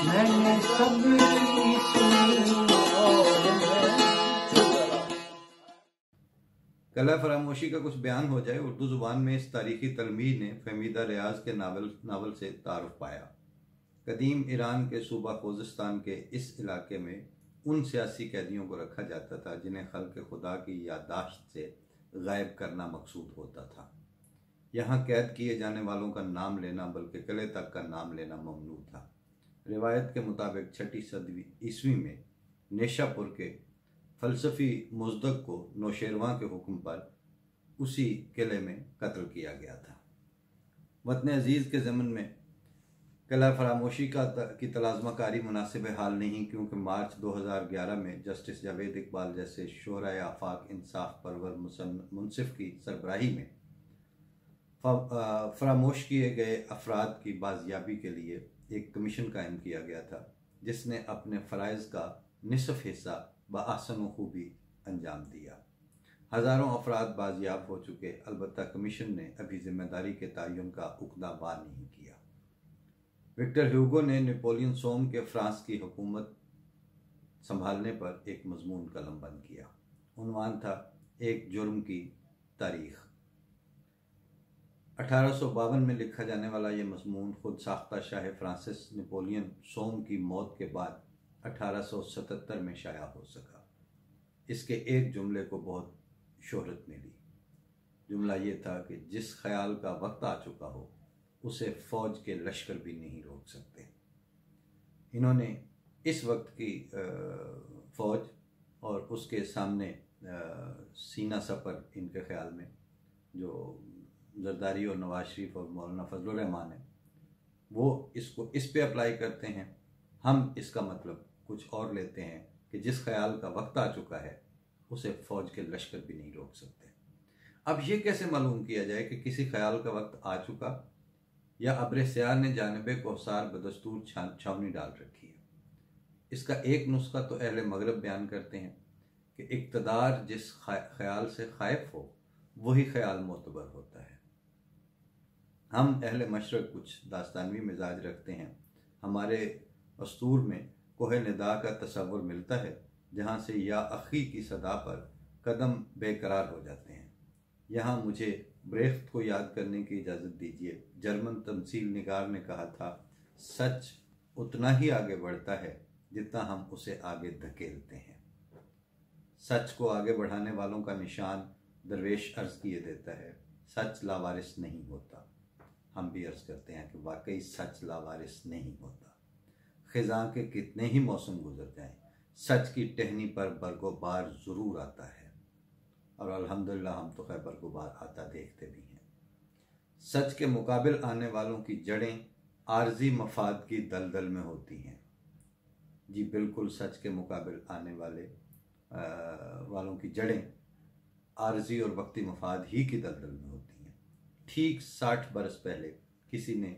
मैंने सबकी सुनी और कला फरामोशी का कुछ बयान हो जाए। उर्दू ज़ुबान में इस तारीखी तलमीह ने फहमीदा रियाज के नावल से तारुफ पाया। कदीम ईरान के सूबा खोजिस्तान के इस इलाके में उन सियासी कैदियों को रखा जाता था जिन्हें खल्क़ खुदा की याददाश्त से गायब करना मकसूद होता था। यहाँ कैद किए जाने वालों का नाम लेना बल्कि किले तक का नाम लेना ममनू था। रिवायत के मुताबिक 6वीं सदी ईस्वी में नेशापुर के फ़लसफ़ी मुज़द्दक को नौशेरवां के हुक्म पर उसी किले में कत्ल किया गया था। वतन अजीज़ के ज़मन में किला फरामोशी की तलाज़माकारी मुनासिब हाल नहीं, क्योंकि मार्च 2011 में जस्टिस जावेद इकबाल जैसे शोराए आफाक इंसाफ परवर मुनसिफ की सरबराही में फरामोश किए गए अफराद की बाजियाबी के लिए एक कमीशन कायम किया गया था, जिसने अपने फ़राइज़ का निसफ हिस्सा बआसन खूबी अंजाम दिया। हज़ारों अफराद बाजियाब हो चुके, अलबत्ता कमीशन ने अभी जिम्मेदारी के तयन का उक़दा वार नहीं किया। विक्टर ह्यूगो ने नेपोलियन सोम के फ्रांस की हुकूमत संभालने पर एक मजमून कलम बंद किया। उन्वान था एक जुर्म की तारीख। 1852 में लिखा जाने वाला यह मजमून खुद साख्ता शाह फ्रांसिस नेपोलियन सोम की मौत के बाद 1877 में शाया हो सका। इसके एक जुमले को बहुत शोहरत मिली। जुमला ये था कि जिस ख्याल का वक्त आ चुका हो उसे फौज के लश्कर भी नहीं रोक सकते। इन्होंने इस वक्त की फौज और उसके सामने सीना सपर, इनके ख्याल में जो जरदारी और नवाज शरीफ और मौलाना फजलुर रहमान है, वो इसको इस पे अप्लाई करते हैं। हम इसका मतलब कुछ और लेते हैं कि जिस ख्याल का वक्त आ चुका है उसे फौज के लश्कर भी नहीं रोक सकते। अब ये कैसे मालूम किया जाए कि किसी ख्याल का वक्त आ चुका या अब्र सियार ने जानिबे कोहसार बदस्तूर छावनी डाल रखी है? इसका एक नुस्खा तो अहले मगरब बयान करते हैं कि इक़्तिदार जिस ख्याल से खाइफ हो वही ख्याल मोतबर होता है। हम अहले मशरक कुछ दास्तानवी मिजाज रखते हैं। हमारे अस्तूर में कोहे निदा का तस्वुर मिलता है, जहाँ से या अखी की सदा पर कदम बेकरार हो जाते हैं। यहाँ मुझे ब्रेख्त को याद करने की इजाज़त दीजिए। जर्मन तमसील निगार ने कहा था, सच उतना ही आगे बढ़ता है जितना हम उसे आगे धकेलते हैं। सच को आगे बढ़ाने वालों का निशान दरवेश अर्ज़ किए देता है, सच लावारिस नहीं होता। हम भी अर्ज़ करते हैं कि वाकई सच लावारिस नहीं होता। ख़िज़ां के कितने ही मौसम गुजर जाएं, सच की टहनी पर बरगोबार ज़रूर आता है। और अल्हम्दुलिल्लाह हम तो खैर बरगोबार आता देखते भी हैं। सच के मुकाबिल आने वालों की जड़ें आर्जी मफाद की दलदल में होती हैं। जी बिल्कुल, सच के मुकाबिल आने वालों की जड़ें आर्जी और वक्ती मफाद ही की दलदल में होती हैं। ठीक 60 बरस पहले किसी ने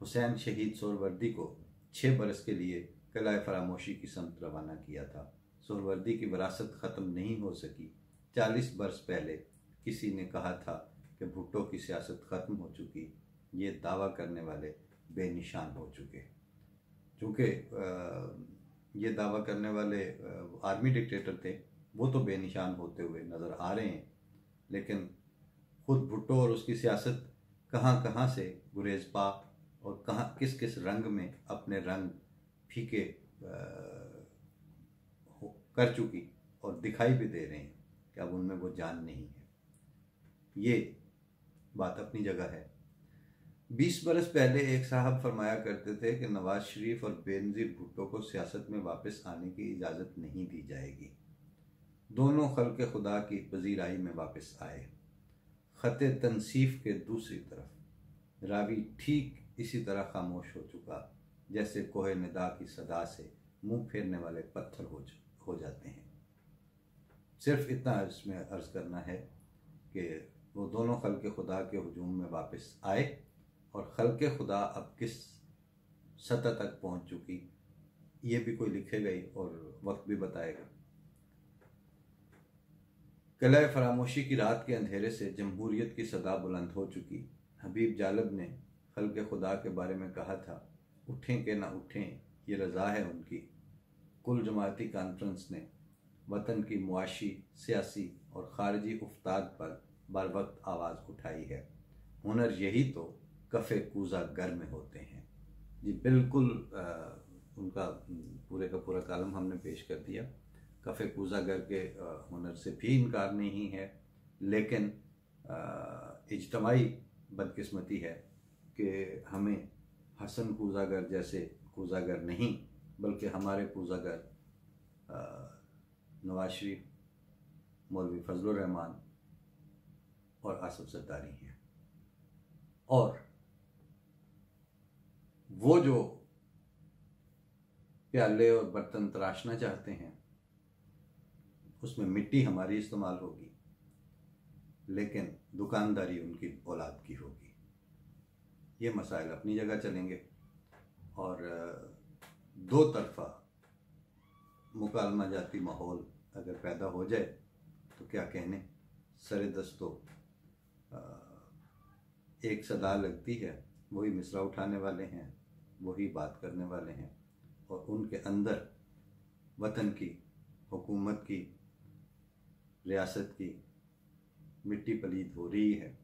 हुसैन शहीद सोहरवर्दी को 6 बरस के लिए किला फरामोशी की समत रवाना किया था। सोहरवर्दी की विरासत ख़त्म नहीं हो सकी। 40 बरस पहले किसी ने कहा था कि भुट्टो की सियासत ख़त्म हो चुकी। ये दावा करने वाले बेनिशान हो चुके। चूँकि ये दावा करने वाले आर्मी डिक्टेटर थे, वो तो बेनिशान होते हुए नज़र आ रहे हैं, लेकिन खुद भुट्टो और उसकी सियासत कहाँ कहाँ से गुरेज पा और कहाँ किस किस रंग में अपने रंग फीके कर चुकी और दिखाई भी दे रहे हैं कि अब उनमें वो जान नहीं है। ये बात अपनी जगह है। 20 बरस पहले एक साहब फरमाया करते थे कि नवाज शरीफ और बेनज़ीर भुट्टो को सियासत में वापस आने की इजाज़त नहीं दी जाएगी। दोनों खल्क़ खुदा की पजीराई में वापस आए। ख़ते तनसीफ के दूसरी तरफ रावी ठीक इसी तरह खामोश हो चुका जैसे कोहे निदा की सदा से मुंह फेरने वाले पत्थर हो जाते हैं। सिर्फ इतना इसमें अर्ज़ करना है कि वो दोनों खल्क़ खुदा के हुजूम में वापस आए और खल्क़ खुदा अब किस सतह तक पहुँच चुकी, ये भी कोई लिखेगा ही और वक्त भी बताएगा। किला फरामोशी की रात के अंधेरे से जमहूरियत की सदा बुलंद हो चुकी। हबीब जालब ने खल्क़ खुदा के बारे में कहा था, उठें कि ना उठें ये रज़ा है उनकी, कुल जमाती कॉन्फ्रेंस ने वतन की मुआशी, सियासी और ख़ारजी उफ्ताद पर बर वक्त आवाज़ उठाई है। हुनर यही तो कफ़े कूज़ा गर में होते हैं। जी बिल्कुल, उनका पूरे का पूरा कालम हमने पेश कर दिया। कफ़े कूज़ा गर के हुनर से भी इनकार नहीं है, लेकिन इज्तमाई बदकिस्मती है कि हमें हसन कूज़ागर जैसे कूज़ागर नहीं, बल्कि हमारे कूज़ागर नवाज शरीफ, मौलवी फजलुर रहमान और आसिफ ज़रदारी हैं। और वो जो प्याले और बर्तन तराशना चाहते हैं उसमें मिट्टी हमारी इस्तेमाल होगी, लेकिन दुकानदारी उनकी औलाद की होगी। ये मसाइल अपनी जगह चलेंगे और दो तरफा मुकालमा जाती माहौल अगर पैदा हो जाए तो क्या कहने, सरे दस्तों एक सदा लगती है, वही मिसरा उठाने वाले हैं, वही बात करने वाले हैं, और उनके अंदर वतन की, हुकूमत की, रियासत की मिट्टी पलीद हो रही है।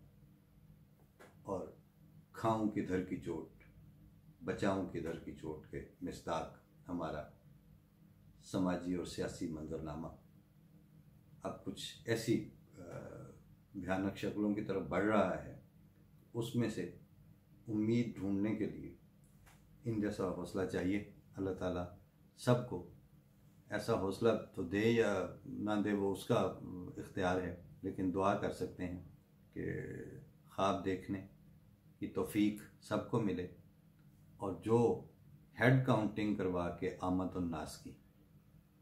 और खाऊं किधर की चोट, बचाऊं किधर की चोट के मिसदाक हमारा समाजी और सियासी मंजरनामा अब कुछ ऐसी भयानक शक्लों की तरफ बढ़ रहा है। उसमें से उम्मीद ढूंढने के लिए इन जैसा हौसला चाहिए। अल्लाह ताला सबको ऐसा हौसला तो दे या ना दे, वो उसका इख्तियार है, लेकिन दुआ कर सकते हैं कि ख्वाब देखने की तौफीक सबको मिले, और जो हेड काउंटिंग करवा के आमद और नास की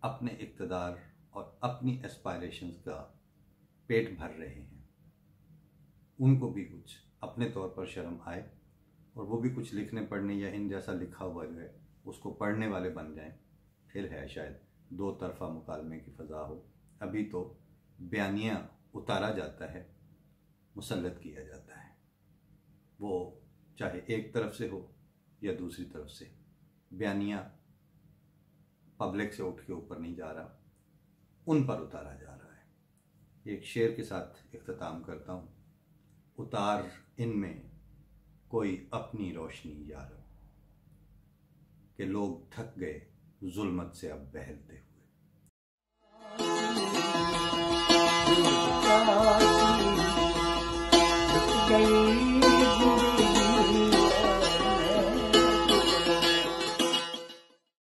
अपने इक़्तिदार और अपनी एस्पायरेशंस का पेट भर रहे हैं, उनको भी कुछ अपने तौर पर शर्म आए और वो भी कुछ लिखने पढ़ने या इन जैसा लिखा हुआ जो है उसको पढ़ने वाले बन जाएं। फिर है शायद दो तरफा मुकालमे की फ़ज़ा हो। अभी तो बयानिया उतारा जाता है, मुसल्लत किया जाता है, वो चाहे एक तरफ से हो या दूसरी तरफ से। बयानिया पब्लिक से उठ के ऊपर नहीं जा रहा, उन पर उतारा जा रहा है। एक शेर के साथ इख्तिताम करता हूँ। उतार इनमें कोई अपनी रोशनी यारो, कि लोग थक गए जुल्मत से अब बहलते हुए।